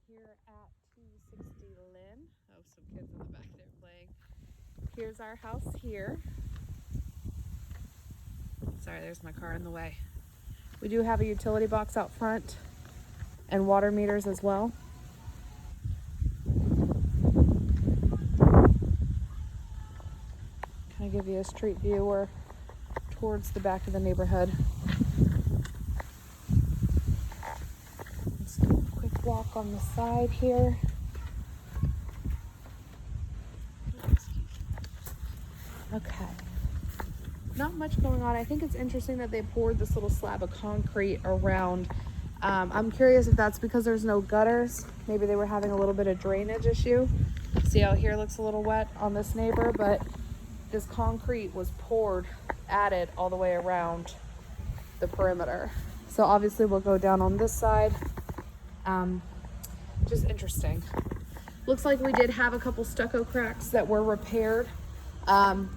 here at 260 Lynn. Oh, some kids in the back there playing. Here's our house here. Sorry, there's my car in the way. We do have a utility box out front and water meters as well. Kind of give you a street view. We're towards the back of the neighborhood. Let's do a quick walk on the side here. Okay. Not much going on. I think it's interesting that they poured this little slab of concrete around. I'm curious if that's because there's no gutters. Maybe they were having a little bit of drainage issue. See how here looks a little wet on this neighbor, but this concrete was poured, added all the way around the perimeter. So obviously we'll go down on this side. Just interesting. Looks like we did have a couple stucco cracks that were repaired.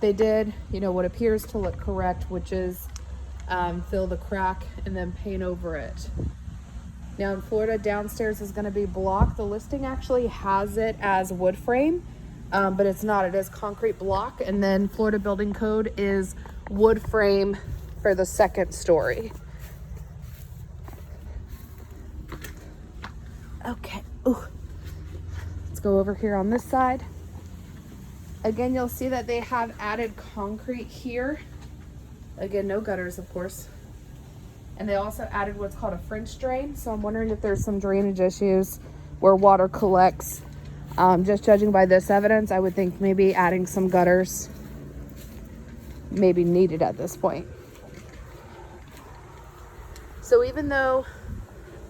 They did, what appears to look correct, which is fill the crack and then paint over it. Now in Florida, downstairs is going to be block. The listing actually has it as wood frame, but it's not. It is concrete block, and then Florida Building Code is wood frame for the second story. Okay. Ooh. Let's go over here on this side. Again, you'll see that they have added concrete here. Again, no gutters, of course. And they also added what's called a French drain. So I'm wondering if there's some drainage issues where water collects. Just judging by this evidence, I would think maybe adding some gutters may be needed at this point. So even though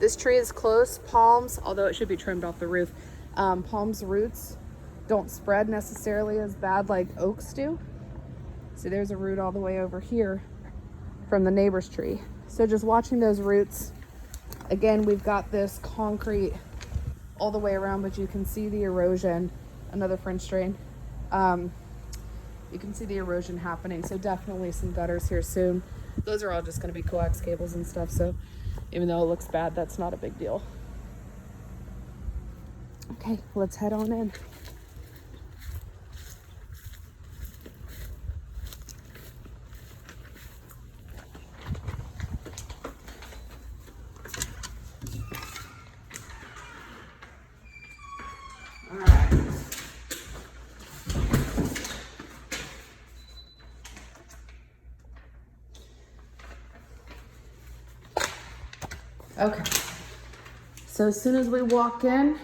this tree is close, palms, although it should be trimmed off the roof, palms roots don't spread necessarily as bad like oaks do. See, there's a root all the way over here from the neighbor's tree. So just watching those roots, again, we've got this concrete all the way around, but you can see the erosion. Another French drain. You can see the erosion happening. So definitely some gutters here soon. Those are all just going to be coax cables and stuff. So even though it looks bad, that's not a big deal. Okay, let's head on in. Okay, so as soon as we walk in,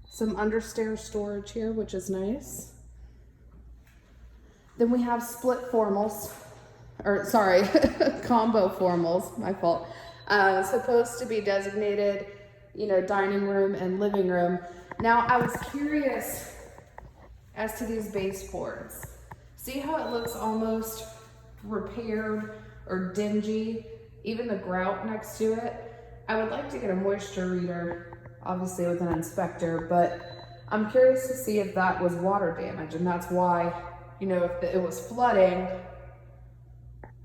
some understairs storage here, which is nice. Then we have split formals, combo formals, my fault. Supposed to be designated, dining room and living room. Now, I was curious as to these baseboards. See how it looks almost repaired or dingy, even the grout next to it? I would like to get a moisture reader, obviously with an inspector, but I'm curious to see if that was water damage, and that's why, if it was flooding,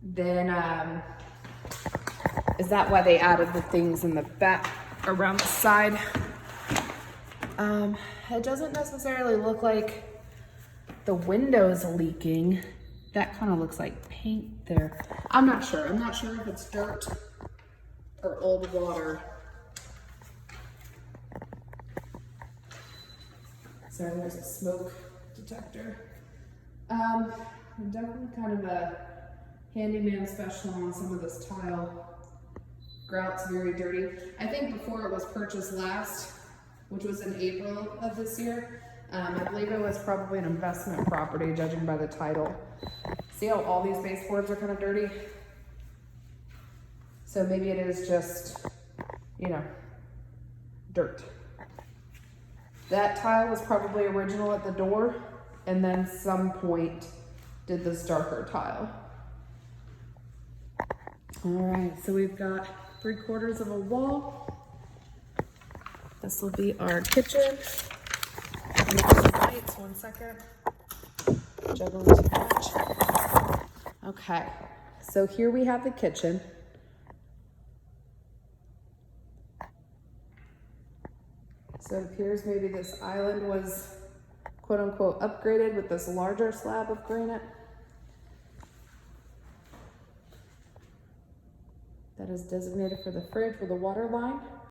then is that why they added the things in the back around the side? It doesn't necessarily look like the window's leaking. That kind of looks like paint there. I'm not sure if it's dirt or old water. Sorry, there's a smoke detector. I'm definitely kind of a handyman special on some of this tile. Grout's very dirty. I think before it was purchased last, which was in April of this year, I believe it was probably an investment property, judging by the title. See how all these baseboards are kind of dirty? So maybe it is just, dirt. That tile was probably original at the door, and then some point did this darker tile. All right, so we've got 3/4 of a wall. This will be our kitchen. Lights, 1 second. Juggling too much. Okay, so here we have the kitchen. So it appears maybe this island was quote unquote upgraded with this larger slab of granite that is designated for the fridge with a water line.